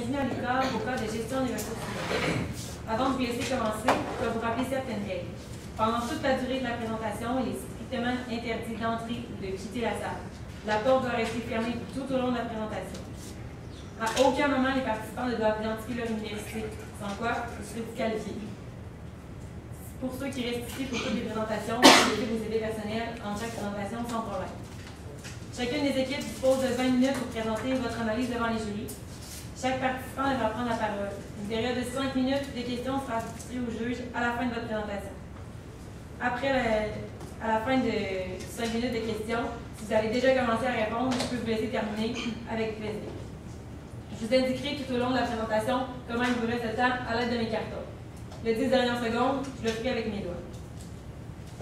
bienvenue à l'école au cas de gestion des ressources humaines. Avant de vous laisser commencer, je vais vous rappeler certaines règles. Pendant toute la durée de la présentation, il est strictement interdit d'entrer ou de quitter la salle. La porte doit rester fermée tout au long de la présentation. À aucun moment, les participants ne doivent identifier leur université, sans quoi vous serez disqualifiés. Pour ceux qui restent ici pour toutes les présentations, vous pouvez laisser vos idées personnelles en chaque présentation sans problème. Chacune des équipes dispose de 20 minutes pour présenter votre analyse devant les jurys. Chaque participant devra prendre la parole. Une période de 5 minutes de questions sera distribuée au juge à la fin de votre présentation. À la fin de 5 minutes de questions, si vous avez déjà commencé à répondre, je peux vous laisser terminer avec plaisir. Je vous indiquerai tout au long de la présentation comment il vous reste de temps à l'aide de mes cartons. Les 10 dernières secondes, je le ferai avec mes doigts.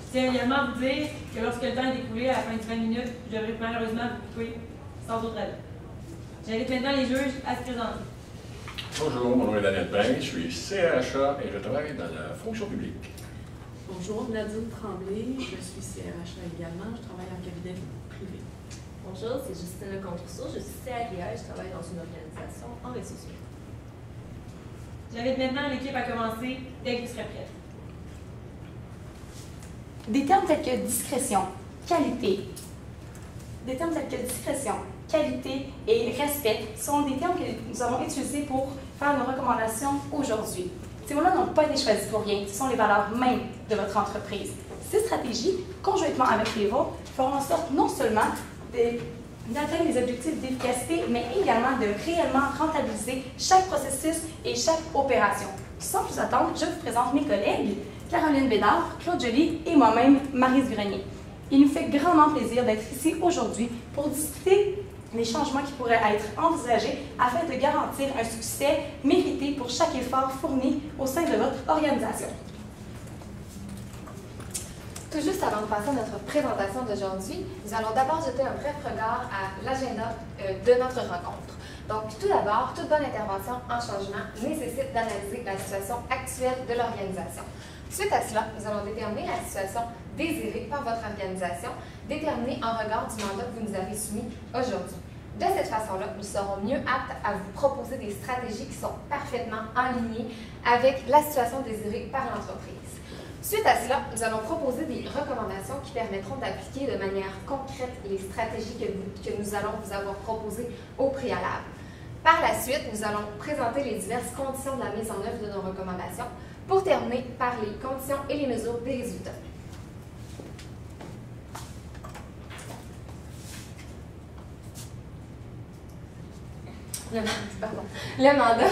Je tiens également à vous dire que lorsque le temps est écoulé à la fin de 20 minutes, je devrais malheureusement vous couper sans autre aide. J'invite maintenant les juges à se présenter. Bonjour, mon nom est Daniel Pain, je suis CRHA et je travaille dans la fonction publique. Bonjour, Nadine Tremblay, je suis CRHA également, je travaille en cabinet privé. Bonjour, c'est Justine Lecontrousseau, je suis CRIA et je travaille dans une organisation en ressources humaines. J'invite maintenant l'équipe à commencer dès que vous serez prête. Des termes tels que discrétion, qualité. Des termes tels que discrétion, qualité et respect sont des termes que nous avons utilisés pour faire nos recommandations aujourd'hui. Ces mots-là n'ont pas été choisis pour rien, ce sont les valeurs mêmes de votre entreprise. Ces stratégies, conjointement avec les vôtres, feront en sorte non seulement d'atteindre les objectifs d'efficacité, mais également de réellement rentabiliser chaque processus et chaque opération. Sans plus attendre, je vous présente mes collègues, Caroline Bédard, Claude Joly et moi-même, Maryse Grenier. Il nous fait grandement plaisir d'être ici aujourd'hui pour discuter des changements qui pourraient être envisagés afin de garantir un succès mérité pour chaque effort fourni au sein de votre organisation. Tout juste avant de passer à notre présentation d'aujourd'hui, nous allons d'abord jeter un bref regard à l'agenda de notre rencontre. Donc, tout d'abord, toute bonne intervention en changement nécessite d'analyser la situation actuelle de l'organisation. Suite à cela, nous allons déterminer la situation désirée par votre organisation, déterminée en regard du mandat que vous nous avez soumis aujourd'hui. De cette façon-là, nous serons mieux aptes à vous proposer des stratégies qui sont parfaitement alignées avec la situation désirée par l'entreprise. Suite à cela, nous allons proposer des recommandations qui permettront d'appliquer de manière concrète les stratégies que nous allons vous avoir proposées au préalable. Par la suite, nous allons présenter les diverses conditions de la mise en œuvre de nos recommandations pour terminer par les conditions et les mesures des résultats. Le mandat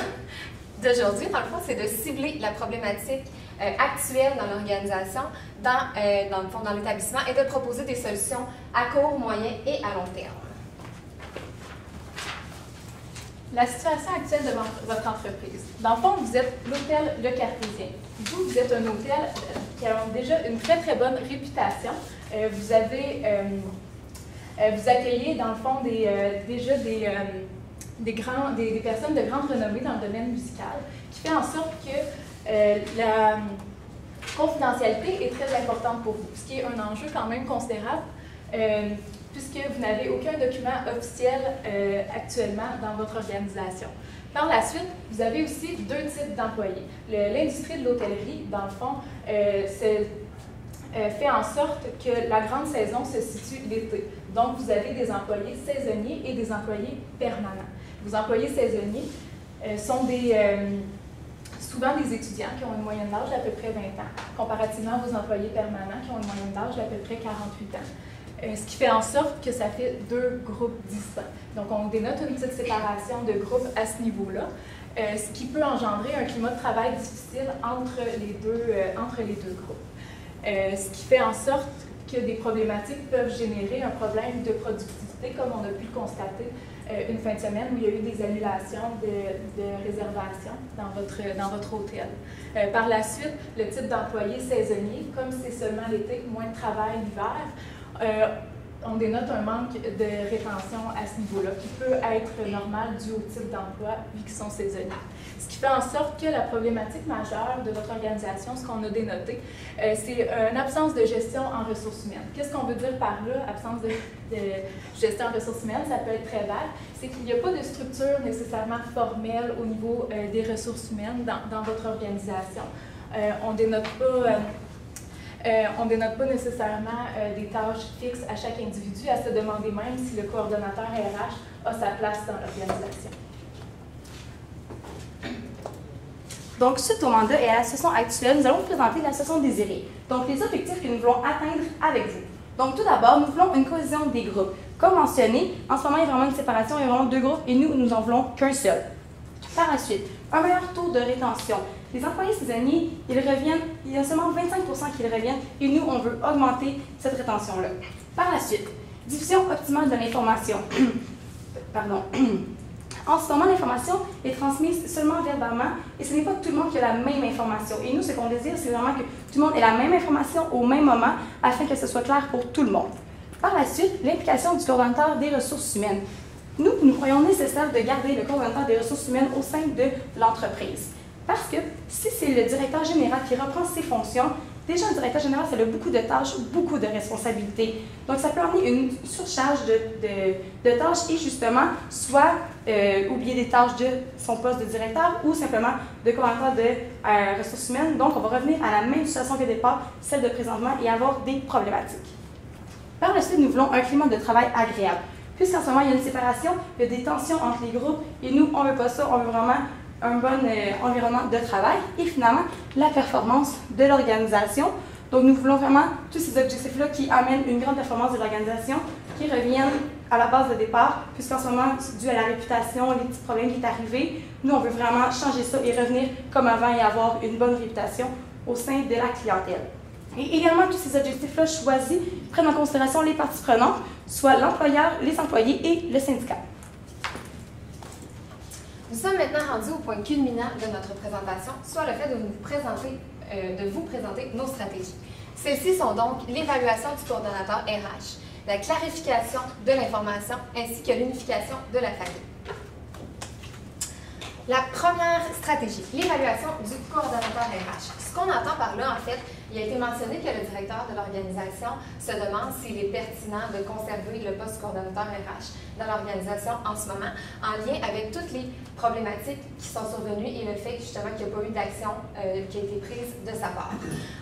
d'aujourd'hui, dans le fond, c'est de cibler la problématique actuelle dans l'organisation, dans l'établissement et de proposer des solutions à court, moyen et à long terme. La situation actuelle de votre entreprise. Dans le fond, vous êtes l'hôtel Le Cartésien. Vous êtes un hôtel qui a déjà une très, très bonne réputation. Vous accueillez, dans le fond, déjà des personnes de grande renommée dans le domaine musical, qui fait en sorte que la confidentialité est très importante pour vous, ce qui est un enjeu quand même considérable, puisque vous n'avez aucun document officiel actuellement dans votre organisation. Par la suite, vous avez aussi deux types d'employés. L'industrie de l'hôtellerie, dans le fond, fait en sorte que la grande saison se situe l'été. Donc, vous avez des employés saisonniers et des employés permanents. Vos employés saisonniers sont souvent des étudiants qui ont une moyenne d'âge d'à peu près 20 ans, comparativement à vos employés permanents qui ont une moyenne d'âge d'à peu près 48 ans. Ce qui fait en sorte que ça fait deux groupes distincts. Donc, on dénote une petite séparation de groupes à ce niveau-là, ce qui peut engendrer un climat de travail difficile entre les deux groupes. Ce qui fait en sorte que des problématiques peuvent générer un problème de productivité, comme on a pu le constater une fin de semaine où il y a eu des annulations de réservations dans votre hôtel. Par la suite, le type d'employé saisonnier, comme c'est seulement l'été, moins de travail l'hiver, on dénote un manque de rétention à ce niveau-là, qui peut être normal dû au type d'emploi, vu qu'ils sont saisonniers. Ce qui fait en sorte que la problématique majeure de votre organisation, ce qu'on a dénoté, c'est une absence de gestion en ressources humaines. Qu'est-ce qu'on veut dire par là, absence de gestion en ressources humaines? Ça peut être très vague. C'est qu'il n'y a pas de structure nécessairement formelle au niveau des ressources humaines dans votre organisation. On ne dénote pas nécessairement des tâches fixes à chaque individu, à se demander même si le coordonnateur RH a sa place dans l'organisation. Donc, suite au mandat et à la session actuelle, nous allons vous présenter la session désirée. Donc, les objectifs que nous voulons atteindre avec vous. Donc, tout d'abord, nous voulons une cohésion des groupes. Comme mentionné, en ce moment, il y a vraiment une séparation, il y a vraiment deux groupes et nous en voulons qu'un seul. Par la suite, un meilleur taux de rétention. Les employés saisonniers, ils reviennent, il y a seulement 25% qui reviennent et nous, on veut augmenter cette rétention-là. Par la suite, diffusion optimale de l'information. Pardon. En ce moment, l'information est transmise seulement verbalement et ce n'est pas tout le monde qui a la même information. Et nous, ce qu'on désire, c'est vraiment que tout le monde ait la même information au même moment afin que ce soit clair pour tout le monde. Par la suite, l'implication du coordonnateur des ressources humaines. Nous croyons nécessaire de garder le coordonnateur des ressources humaines au sein de l'entreprise. Parce que si c'est le directeur général qui reprend ses fonctions, déjà, le directeur général, ça a beaucoup de tâches, beaucoup de responsabilités. Donc, ça peut amener une surcharge de tâches et justement, soit oublier des tâches de son poste de directeur ou simplement de coordonnateur de ressources humaines. Donc, on va revenir à la même situation que départ, celle de présentement, et avoir des problématiques. Par la suite, nous voulons un climat de travail agréable. Puisqu'en ce moment, il y a une séparation, il y a des tensions entre les groupes et nous, on ne veut pas ça, on veut vraiment un bon environnement de travail et finalement la performance de l'organisation. Donc nous voulons vraiment tous ces objectifs-là qui amènent une grande performance de l'organisation, qui reviennent à la base de départ, puisqu'en ce moment, dû à la réputation, les petits problèmes qui sont arrivés, nous on veut vraiment changer ça et revenir comme avant et avoir une bonne réputation au sein de la clientèle. Et également, tous ces objectifs-là choisis prennent en considération les parties prenantes, soit l'employeur, les employés et le syndicat. Nous sommes maintenant rendus au point culminant de notre présentation, soit le fait de vous présenter nos stratégies. Celles-ci sont donc l'évaluation du coordonnateur RH, la clarification de l'information ainsi que l'unification de la famille. La première stratégie, l'évaluation du coordonnateur RH. Ce qu'on entend par là, en fait, il a été mentionné que le directeur de l'organisation se demande s'il est pertinent de conserver le poste coordonnateur RH dans l'organisation en ce moment, en lien avec toutes les problématiques qui sont survenues et le fait justement qu'il n'y a pas eu d'action qui a été prise de sa part.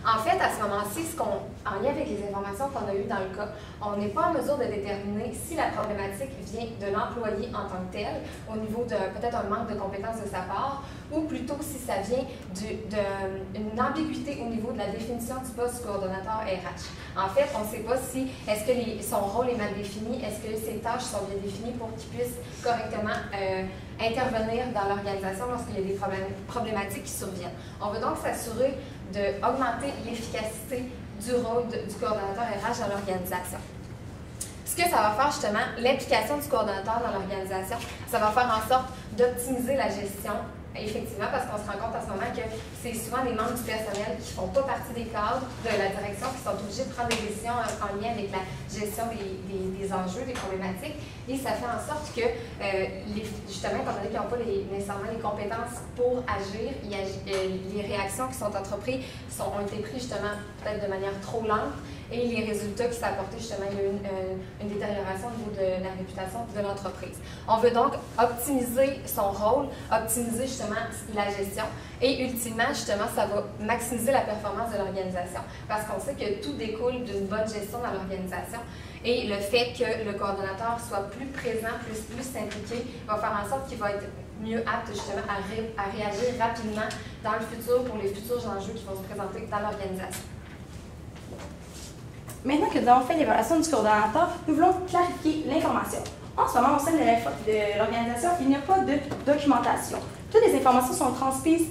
En fait, à ce moment-ci, en lien avec les informations qu'on a eues dans le cas, on n'est pas en mesure de déterminer si la problématique vient de l'employé en tant que tel, au niveau de peut-être un manque de compétences de sa part, ou plutôt si ça vient d'une ambiguïté au niveau de la définition du poste coordonnateur RH. En fait, on ne sait pas si est-ce que son rôle est mal défini, est-ce que ses tâches sont bien définies pour qu'il puisse correctement intervenir dans l'organisation lorsqu'il y a des problématiques qui surviennent. On veut donc s'assurer d'augmenter l'efficacité du rôle du coordonnateur RH dans l'organisation. Ce que ça va faire justement, l'implication du coordonnateur dans l'organisation, ça va faire en sorte d'optimiser la gestion, effectivement, parce qu'on se rend compte en ce moment que c'est souvent des membres du personnel qui ne font pas partie des cadres de la direction, qui sont obligés de prendre des décisions en lien avec la gestion des enjeux, des problématiques, et ça fait en sorte que, justement, étant donné qu'ils n'ont pas nécessairement les compétences pour agir, les réactions qui sont entreprises ont été prises justement peut-être de manière trop lente, et les résultats qui sont apportés, justement, il y a eu une détérioration au niveau de la réputation de l'entreprise. On veut donc optimiser son rôle, optimiser justement la gestion et ultimement, justement, ça va maximiser la performance de l'organisation parce qu'on sait que tout découle d'une bonne gestion dans l'organisation et le fait que le coordonnateur soit plus présent, plus impliqué, va faire en sorte qu'il va être mieux apte justement à réagir rapidement dans le futur pour les futurs enjeux qui vont se présenter dans l'organisation. Maintenant que nous avons fait l'évaluation du coordonnateur, nous voulons clarifier l'information. En ce moment, au sein de l'organisation, il n'y a pas de documentation. Toutes les informations sont transmises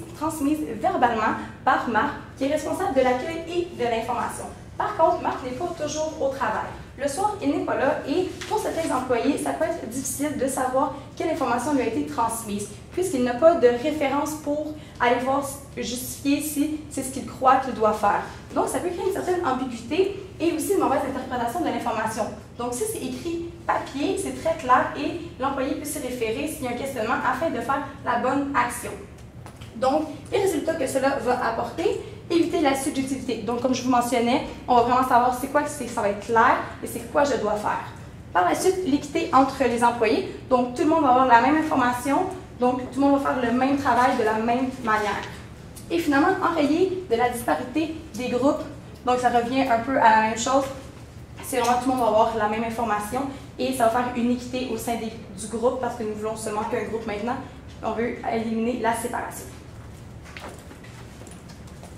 verbalement par Marc, qui est responsable de l'accueil et de l'information. Par contre, Marc n'est pas toujours au travail. Le soir, il n'est pas là et pour certains employés, ça peut être difficile de savoir quelle information lui a été transmise, puisqu'il n'a pas de référence pour aller voir, justifier si c'est ce qu'il croit qu'il doit faire. Donc, ça peut créer une certaine ambiguïté et aussi une mauvaise interprétation de l'information. Donc, si c'est écrit papier, c'est très clair et l'employé peut s'y référer s'il y a un questionnement afin de faire la bonne action. Donc, les résultats que cela va apporter, éviter la subjectivité. Donc, comme je vous mentionnais, on va vraiment savoir c'est quoi que ça va être clair et c'est quoi je dois faire. Par la suite, l'équité entre les employés. Donc, tout le monde va avoir la même information. Donc, tout le monde va faire le même travail de la même manière. Et finalement, enrayer de la disparité des groupes. Donc, ça revient un peu à la même chose. C'est vraiment tout le monde va avoir la même information et ça va faire une équité au sein du groupe parce que nous voulons seulement qu'un groupe maintenant. On veut éliminer la séparation.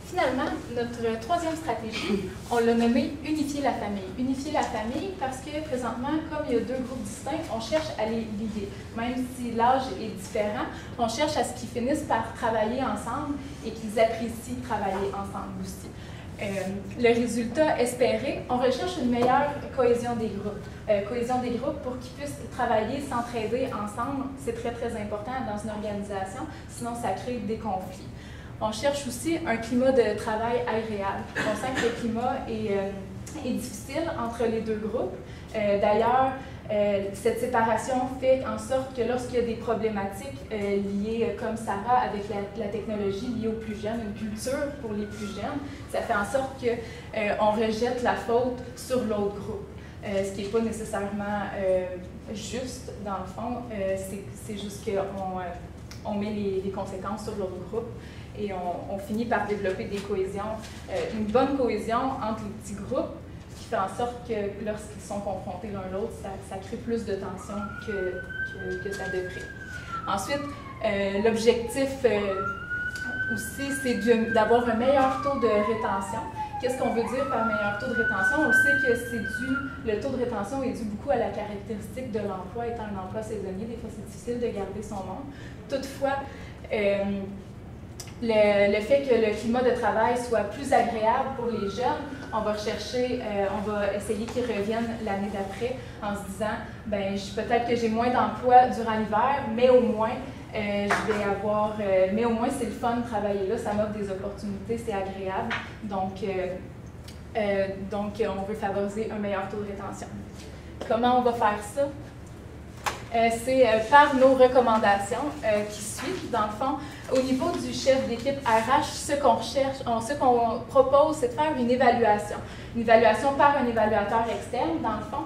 Finalement, notre troisième stratégie, on l'a nommée « Unifier la famille ». Unifier la famille parce que présentement, comme il y a deux groupes distincts, on cherche à les lier. Même si l'âge est différent, on cherche à ce qu'ils finissent par travailler ensemble et qu'ils apprécient travailler ensemble aussi. Le résultat espéré, on recherche une meilleure cohésion des groupes. Cohésion des groupes pour qu'ils puissent travailler, s'entraider ensemble, c'est très, très important dans une organisation, sinon ça crée des conflits. On cherche aussi un climat de travail agréable. On sent que le climat est difficile entre les deux groupes. D'ailleurs, cette séparation fait en sorte que lorsqu'il y a des problématiques liées, comme Sarah, avec la technologie liée aux plus jeunes, une culture pour les plus jeunes, ça fait en sorte qu'on rejette la faute sur l'autre groupe. Ce qui n'est pas nécessairement juste, dans le fond, c'est juste qu'on met les conséquences sur l'autre groupe et on finit par développer des cohésions, une bonne cohésion entre les petits groupes, qui fait en sorte que lorsqu'ils sont confrontés l'un à l'autre, ça crée plus de tension que ça devrait. Ensuite, l'objectif aussi, c'est d'avoir un meilleur taux de rétention. Qu'est-ce qu'on veut dire par meilleur taux de rétention? On sait que le taux de rétention est dû beaucoup à la caractéristique de l'emploi, étant un emploi saisonnier, des fois c'est difficile de garder son monde. Toutefois, le fait que le climat de travail soit plus agréable pour les jeunes, on va essayer qu'ils reviennent l'année d'après en se disant, ben peut-être que j'ai moins d'emplois durant l'hiver, mais au moins je vais avoir, mais au moins c'est le fun de travailler là, ça m'offre des opportunités, c'est agréable, donc on veut favoriser un meilleur taux de rétention. Comment on va faire ça? C'est par nos recommandations qui suivent. Dans le fond, au niveau du chef d'équipe RH, ce qu'on propose, c'est de faire une évaluation par un évaluateur externe, dans le fond.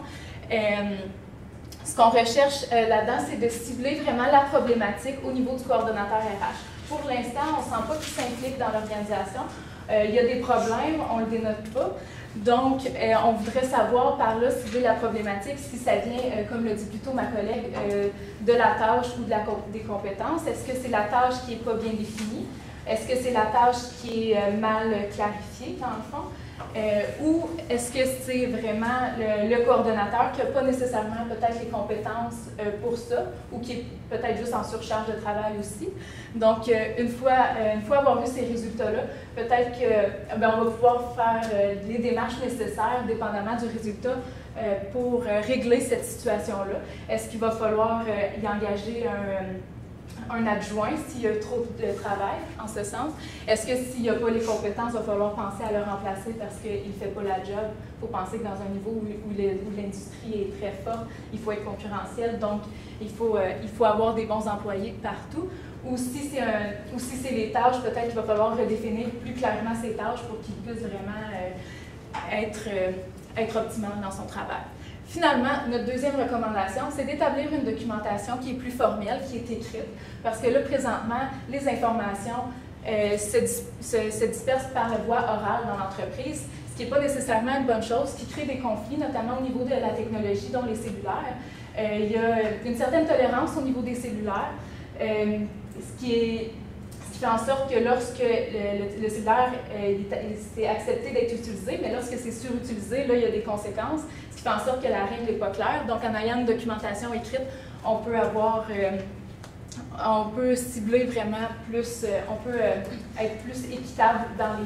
Ce qu'on recherche là-dedans, c'est de cibler vraiment la problématique au niveau du coordonnateur RH. Pour l'instant, on ne sent pas qu'il s'implique dans l'organisation. Il y a des problèmes, on ne le dénote pas. Donc, on voudrait savoir par là, cibler la problématique, si ça vient, comme le dit plus tôt ma collègue, de la tâche ou des compétences. Est-ce que c'est la tâche qui n'est pas bien définie? Est-ce que c'est la tâche qui est mal clarifiée, dans le fond? Ou est-ce que c'est vraiment le coordonnateur qui n'a pas nécessairement peut-être les compétences pour ça, ou qui est peut-être juste en surcharge de travail aussi. Donc, une fois avoir vu ces résultats-là, peut-être qu'on va pouvoir faire les démarches nécessaires, dépendamment du résultat, pour régler cette situation-là. Est-ce qu'il va falloir y engager un adjoint s'il y a trop de travail, en ce sens? Est-ce que s'il n'y a pas les compétences, il va falloir penser à le remplacer parce qu'il ne fait pas la job? Il faut penser que dans un niveau où l'industrie est très forte, il faut être concurrentiel, donc il faut avoir des bons employés partout. Ou si c'est les tâches, peut-être qu'il va falloir redéfinir plus clairement ces tâches pour qu'il puisse vraiment être optimal dans son travail. Finalement, notre deuxième recommandation, c'est d'établir une documentation qui est plus formelle, qui est écrite, parce que là, présentement, les informations se dispersent par la voie orale dans l'entreprise, ce qui n'est pas nécessairement une bonne chose, ce qui crée des conflits, notamment au niveau de la technologie, dont les cellulaires. Il y a une certaine tolérance au niveau des cellulaires, ce qui fait en sorte que lorsque le cellulaire c'est accepté d'être utilisé, mais lorsque c'est surutilisé, là, il y a des conséquences, ce qui fait en sorte que la règle n'est pas claire. Donc, en ayant une documentation écrite, on peut cibler vraiment plus, on peut être plus équitable dans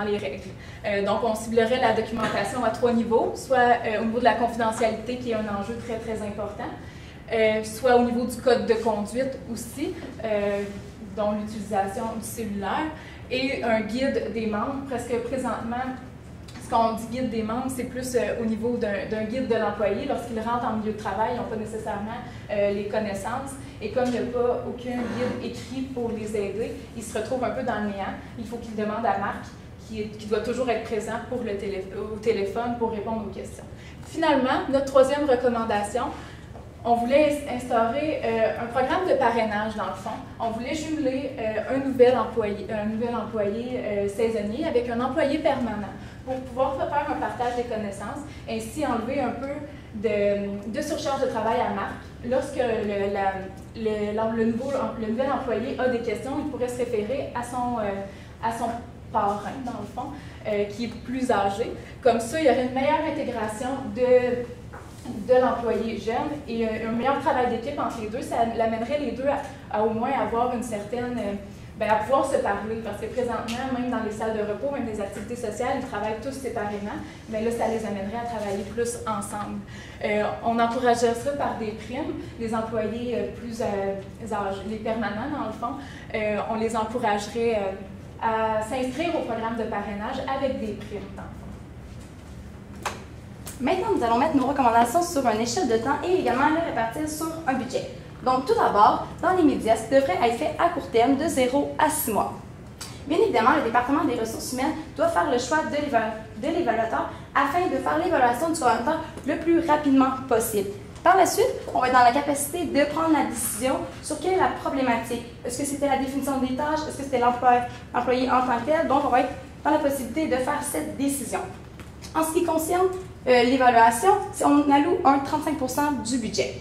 les règles. Donc, on ciblerait la documentation à 3 niveaux, soit au niveau de la confidentialité, qui est un enjeu très, très important, soit au niveau du code de conduite aussi, dont l'utilisation du cellulaire, et un guide des membres. Presque présentement, Ce qu'on dit guide des membres, c'est plus au niveau d'un guide de l'employé. Lorsqu'il rentre en milieu de travail, ils n'ont pas nécessairement les connaissances. Et comme il n'y a pas aucun guide écrit pour les aider, ils se retrouvent un peu dans le néant. Il faut qu'ils demandent à Marc, qui doit toujours être présent pour au téléphone pour répondre aux questions. Finalement, notre troisième recommandation, on voulait instaurer un programme de parrainage dans le fond. On voulait jumeler un nouvel employé saisonnier avec un employé permanent pour pouvoir faire un partage des connaissances, ainsi enlever un peu de surcharge de travail à Marc. Lorsque le nouvel employé a des questions, il pourrait se référer à son parrain, dans le fond, qui est plus âgé. Comme ça, il y aurait une meilleure intégration de l'employé jeune et un meilleur travail d'équipe entre les deux. Ça l'amènerait les deux à au moins avoir une certaine... à pouvoir se parler, parce que présentement, même dans les salles de repos, même les activités sociales, ils travaillent tous séparément, mais là, ça les amènerait à travailler plus ensemble. On encouragerait ça par des primes, les employés plus âgés, les permanents dans le fond, on les encouragerait à s'inscrire au programme de parrainage avec des primes dans le fond. Maintenant, nous allons mettre nos recommandations sur une échelle de temps et également les répartir sur un budget. Donc, tout d'abord, dans les médias, ce devrait être fait à court terme de 0 à 6 mois. Bien évidemment, le département des ressources humaines doit faire le choix de l'évaluateur afin de faire l'évaluation du coordonnateur le plus rapidement possible. Par la suite, on va être dans la capacité de prendre la décision sur quelle est la problématique. Est-ce que c'était la définition des tâches? Est-ce que c'était l'employé en tant que tel? Donc, on va être dans la possibilité de faire cette décision. En ce qui concerne l'évaluation, on alloue un 35% du budget.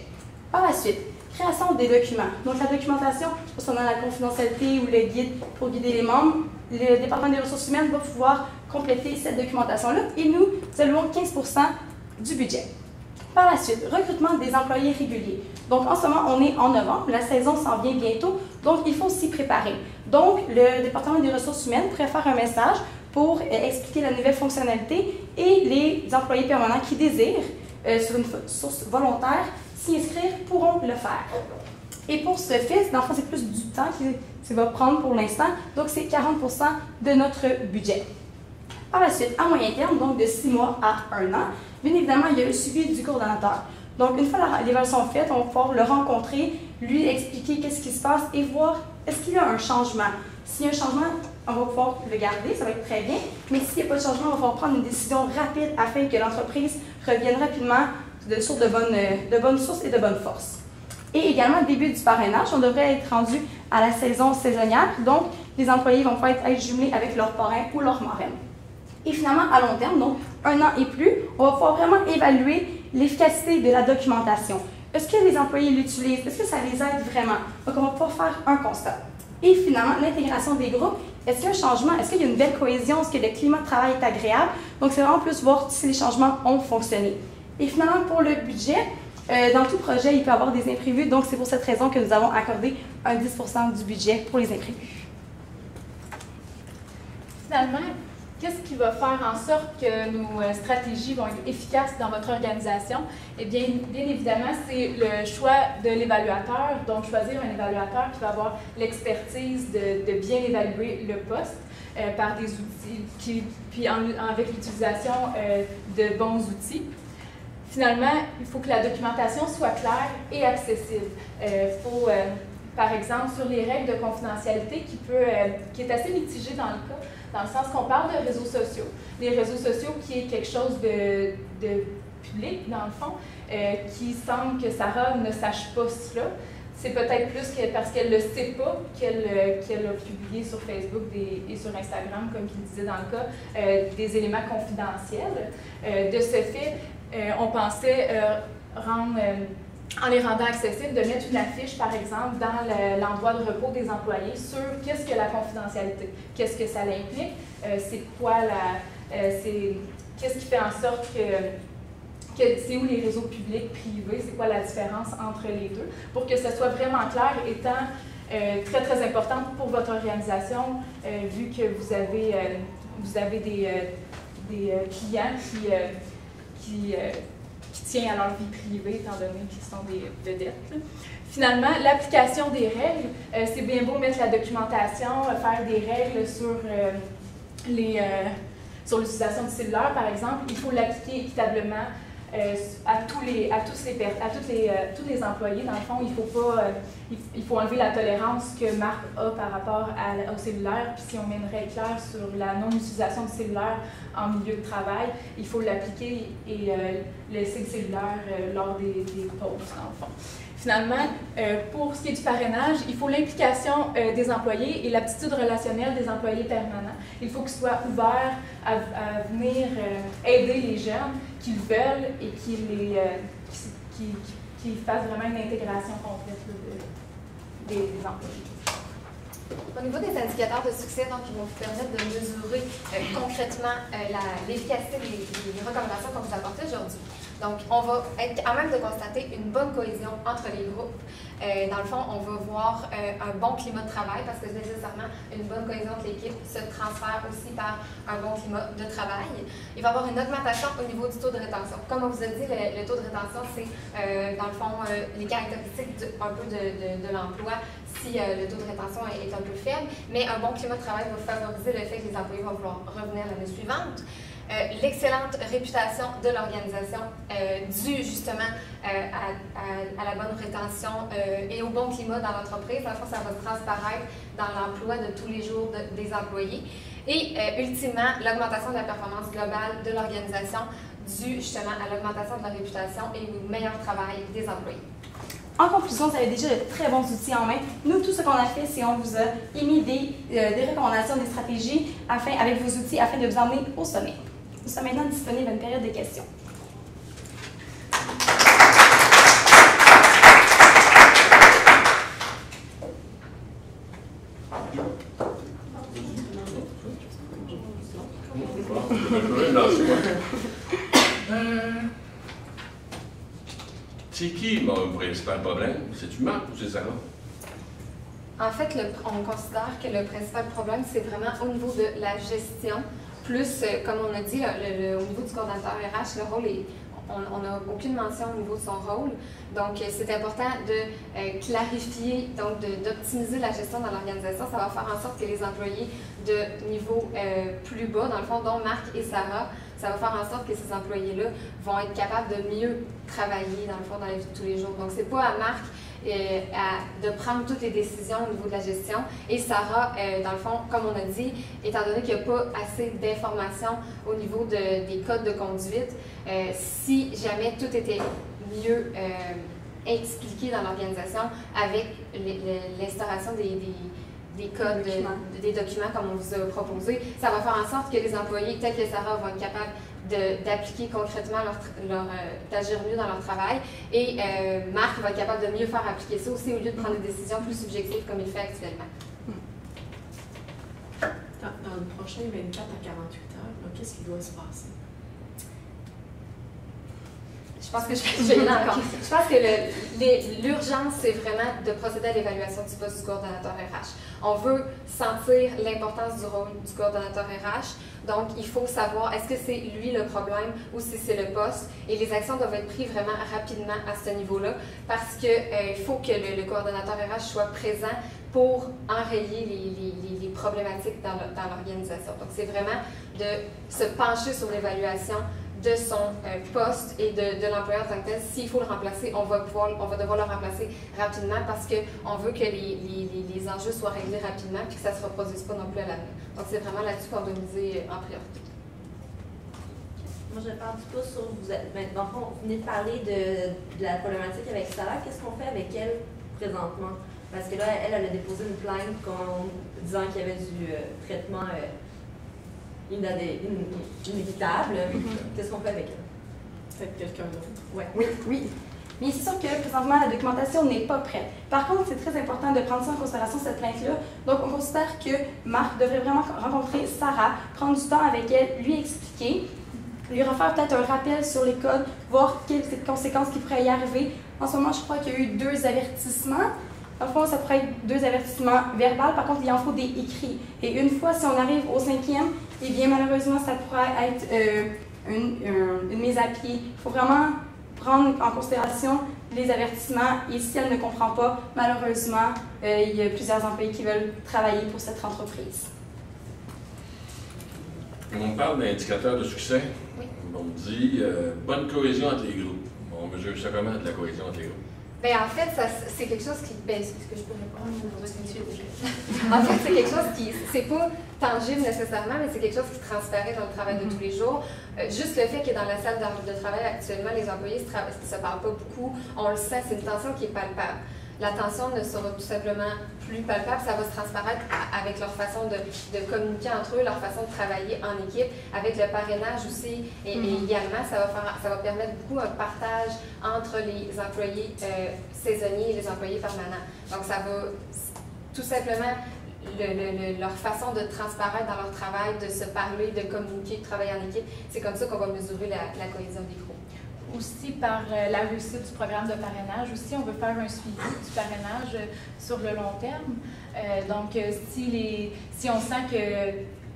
Par la suite, création des documents. Donc, la documentation, concernant la confidentialité ou le guide pour guider les membres, le département des ressources humaines va pouvoir compléter cette documentation-là et nous allouons 15% du budget. Par la suite, recrutement des employés réguliers. Donc, en ce moment, on est en novembre, la saison s'en vient bientôt, donc il faut s'y préparer. Donc, le département des ressources humaines pourrait faire un message pour expliquer la nouvelle fonctionnalité et les employés permanents qui désirent, sur une source volontaire, s'y inscrire pourront le faire. Et pour ce fait, dans le fond, c'est plus du temps que ça va prendre pour l'instant, donc c'est 40% de notre budget. Par la suite, à moyen terme, donc de 6 mois à 1 an, bien évidemment, il y a le suivi du coordonnateur. Donc, une fois l'évaluation faite, on va pouvoir le rencontrer, lui expliquer qu'est-ce qui se passe et voir est-ce qu'il y a un changement. S'il y a un changement, on va pouvoir le garder, ça va être très bien, mais s'il n'y a pas de changement, on va pouvoir prendre une décision rapide afin que l'entreprise revienne rapidement de bonnes sources et de bonnes forces. Et également, début du parrainage, on devrait être rendu à la saison saisonnière, donc les employés vont pouvoir être jumelés avec leur parrain ou leur marraine. Et finalement, à long terme, donc 1 an et plus, on va pouvoir vraiment évaluer l'efficacité de la documentation. Est-ce que les employés l'utilisent? Est-ce que ça les aide vraiment? Donc, on va pouvoir faire un constat. Et finalement, l'intégration des groupes. Est-ce qu'il y a un changement? Est-ce qu'il y a une belle cohésion? Est-ce que le climat de travail est agréable? Donc, c'est vraiment plus voir si les changements ont fonctionné. Et finalement, pour le budget, dans tout projet, il peut y avoir des imprévus. Donc, c'est pour cette raison que nous avons accordé un 10% du budget pour les imprévus. Finalement, qu'est-ce qui va faire en sorte que nos stratégies vont être efficaces dans votre organisation? Eh bien évidemment, c'est le choix de l'évaluateur. Donc, choisir un évaluateur qui va avoir l'expertise de bien évaluer le poste par des outils, puis avec l'utilisation de bons outils. Finalement, il faut que la documentation soit claire et accessible. Il faut, par exemple, sur les règles de confidentialité qui est assez mitigée dans le cas, dans le sens qu'on parle de réseaux sociaux. Les réseaux sociaux qui est quelque chose de public, dans le fond, qui semble que Sarah ne sache pas cela. C'est peut-être plus parce qu'elle ne le sait pas qu'elle a publié sur Facebook et sur Instagram, comme il disait dans le cas, des éléments confidentiels. De ce fait, on pensait en les rendant accessibles, de mettre une affiche, par exemple, dans l'endroit de repos des employés sur qu'est-ce que la confidentialité, qu'est-ce que ça implique, c'est quoi qu'est-ce qui fait en sorte que c'est où les réseaux publics, privés, c'est quoi la différence entre les deux, pour que ce soit vraiment clair, étant très, très important pour votre organisation, vu que vous avez des clients qui tiennent à leur vie privée, étant donné qu'ils sont des vedettes. Finalement, l'application des règles, c'est bien beau mettre la documentation, faire des règles sur sur l'utilisation du cellulaire, par exemple, il faut l'appliquer équitablement à tous les employés. Dans le fond, il faut enlever la tolérance que Marc a par rapport au cellulaire. Puis si on met une règle claire sur la non-utilisation du cellulaire en milieu de travail, il faut l'appliquer et laisser le cellulaire lors des pauses, dans le fond. Finalement, pour ce qui est du parrainage, il faut l'implication des employés et l'aptitude relationnelle des employés permanents. Il faut qu'ils soient ouverts à venir aider les jeunes qu'ils veulent et qu'ils fassent vraiment une intégration complète des employés. Au niveau des indicateurs de succès, donc, ils vont vous permettre de mesurer concrètement l'efficacité des recommandations qu'on vous apporte aujourd'hui. Donc, on va être à même de constater une bonne cohésion entre les groupes. Dans le fond, on va voir un bon climat de travail parce que nécessairement, une bonne cohésion de l'équipe se transfère aussi par un bon climat de travail. Il va y avoir une augmentation au niveau du taux de rétention. Comme on vous a dit, le taux de rétention, c'est dans le fond les caractéristiques un peu de l'emploi si le taux de rétention est un peu faible. Mais un bon climat de travail va favoriser le fait que les employés vont vouloir revenir l'année suivante. L'excellente réputation de l'organisation due justement à la bonne rétention et au bon climat dans l'entreprise. Dans le fond, ça va transparaître dans l'emploi de tous les jours des employés. Et ultimement, l'augmentation de la performance globale de l'organisation due justement à l'augmentation de la réputation et au meilleur travail des employés. En conclusion, vous avez déjà de très bons outils en main. Nous, tout ce qu'on a fait, c'est qu'on vous a émis des recommandations, des stratégies avec vos outils afin de vous emmener au sommet. Nous sommes maintenant disponibles à une période de questions. C'est qui mon principal problème? C'est-tu Marc ou c'est Sarah? En fait, on considère que le principal problème, c'est vraiment au niveau de la gestion. Plus, comme on a dit, au niveau du coordonnateur RH, le rôle est... On n'a aucune mention au niveau de son rôle. Donc, c'est important de clarifier, donc d'optimiser la gestion dans l'organisation. Ça va faire en sorte que les employés de niveau plus bas, dans le fond, dont Marc et Sarah, ça va faire en sorte que ces employés-là vont être capables de mieux travailler, dans le fond, dans la vie de tous les jours. Donc, c'est pas à Marc de prendre toutes les décisions au niveau de la gestion. Et Sarah, dans le fond, comme on a dit, étant donné qu'il n'y a pas assez d'informations au niveau des codes de conduite, si jamais tout était mieux expliqué dans l'organisation avec l'instauration des codes, des documents comme on vous a proposé, ça va faire en sorte que les employés, tels que Sarah, vont être capables d'appliquer concrètement d'agir mieux dans leur travail. Et Marc va être capable de mieux faire appliquer ça aussi au lieu de prendre des décisions plus subjectives comme il fait actuellement. Dans le prochain 24 à 48 heures, qu'est-ce qui doit se passer? Je pense que je vais y aller encore. Je pense que l'urgence, c'est vraiment de procéder à l'évaluation du poste du coordonnateur RH. On veut sentir l'importance du rôle du coordonnateur RH. Donc, il faut savoir est-ce que c'est lui le problème ou si c'est le poste. Et les actions doivent être prises vraiment rapidement à ce niveau-là parce qu'il faut que le coordonnateur RH soit présent pour enrayer les problématiques dans l'organisation. Donc, c'est vraiment de se pencher sur l'évaluation de son poste et de l'employeur en tant que tel. S'il faut le remplacer, on va devoir le remplacer rapidement parce qu'on veut que les enjeux soient réglés rapidement et que ça ne se reproduise pas non plus à l'avenir. Donc, c'est vraiment là-dessus qu'on doit miser en priorité. Moi, je parle du pouce sur vous. Dans le fond, vous venez de parler de la problématique avec Sarah. Qu'est-ce qu'on fait avec elle présentement? Parce que là, elle a déposé une plainte disant qu'il y avait du traitement inéquitable. Qu'est-ce qu'on fait avec elle? Faites quelqu'un d'autre. Ouais. Oui. Mais c'est sûr que présentement, la documentation n'est pas prête. Par contre, c'est très important de prendre ça en considération, cette plainte-là. Donc, on considère que Marc devrait vraiment rencontrer Sarah, prendre du temps avec elle, lui expliquer, lui refaire peut-être un rappel sur les codes, voir quelles conséquences qui pourraient y arriver. En ce moment, je crois qu'il y a eu 2 avertissements. Dans le fond, ça pourrait être 2 avertissements verbaux. Par contre, il en faut des écrits. Et une fois, si on arrive au 5e, eh bien, malheureusement, ça pourrait être une mise à pied. Il faut vraiment prendre en considération les avertissements. Et si elle ne comprend pas, malheureusement, il y a plusieurs employés qui veulent travailler pour cette entreprise. On parle d'indicateurs de succès. Oui. On dit bonne cohésion entre les groupes. On mesure ça comment, de la cohésion entre les groupes? Bien, en fait, c'est quelque chose qui. Ben, est-ce que je peux répondre? En fait, c'est quelque chose qui. C'est pas tangible nécessairement, mais c'est quelque chose qui transparaît dans le travail de tous les jours. Juste le fait que dans la salle de travail actuellement, les employés ne se parlent pas beaucoup, on le sent, c'est une tension qui est palpable. La tension ne sera tout simplement plus palpable, ça va se transparaître avec leur façon de communiquer entre eux, leur façon de travailler en équipe, avec le parrainage aussi. Et également, ça va permettre beaucoup un partage entre les employés saisonniers et les employés permanents. Donc, ça va tout simplement leur façon de transparaître dans leur travail, de se parler, de communiquer, de travailler en équipe. C'est comme ça qu'on va mesurer la cohésion des groupes. Aussi par la réussite du programme de parrainage. Aussi, on veut faire un suivi du parrainage sur le long terme. Donc, si on sent que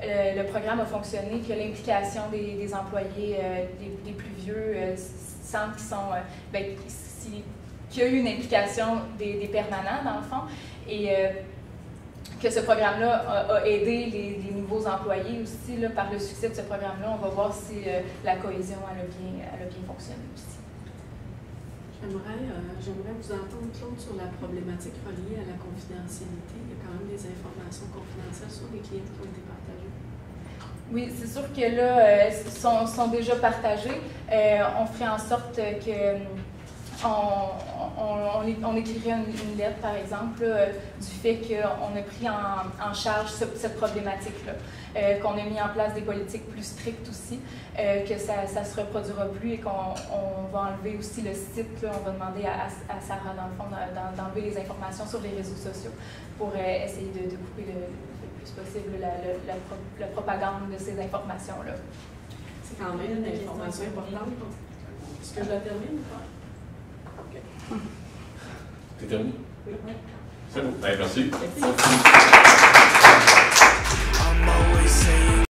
le programme a fonctionné, que l'implication des employés des plus vieux sentent qu'il y a eu une implication des permanents, dans le fond, et que ce programme-là a aidé les nouveaux employés aussi. Là, par le succès de ce programme-là, on va voir si la cohésion elle a bien fonctionné aussi. J'aimerais vous entendre, Claude, sur la problématique reliée à la confidentialité. Il y a quand même des informations confidentielles sur les clients qui ont été partagées. Oui, c'est sûr que là, sont déjà partagés. On ferait en sorte que on écrirait une lettre, par exemple, du fait qu'on a pris en charge cette problématique-là, qu'on a mis en place des politiques plus strictes aussi, que ça ne se reproduira plus et qu'on va enlever aussi le site. Là, on va demander à Sarah, dans le fond, d'enlever les informations sur les réseaux sociaux pour essayer de couper le plus possible la propagande de ces informations-là. C'est quand même une information importante. Est-ce que je la termine ou pas? C'est terminé? Oui. C'est bon. Merci. Merci.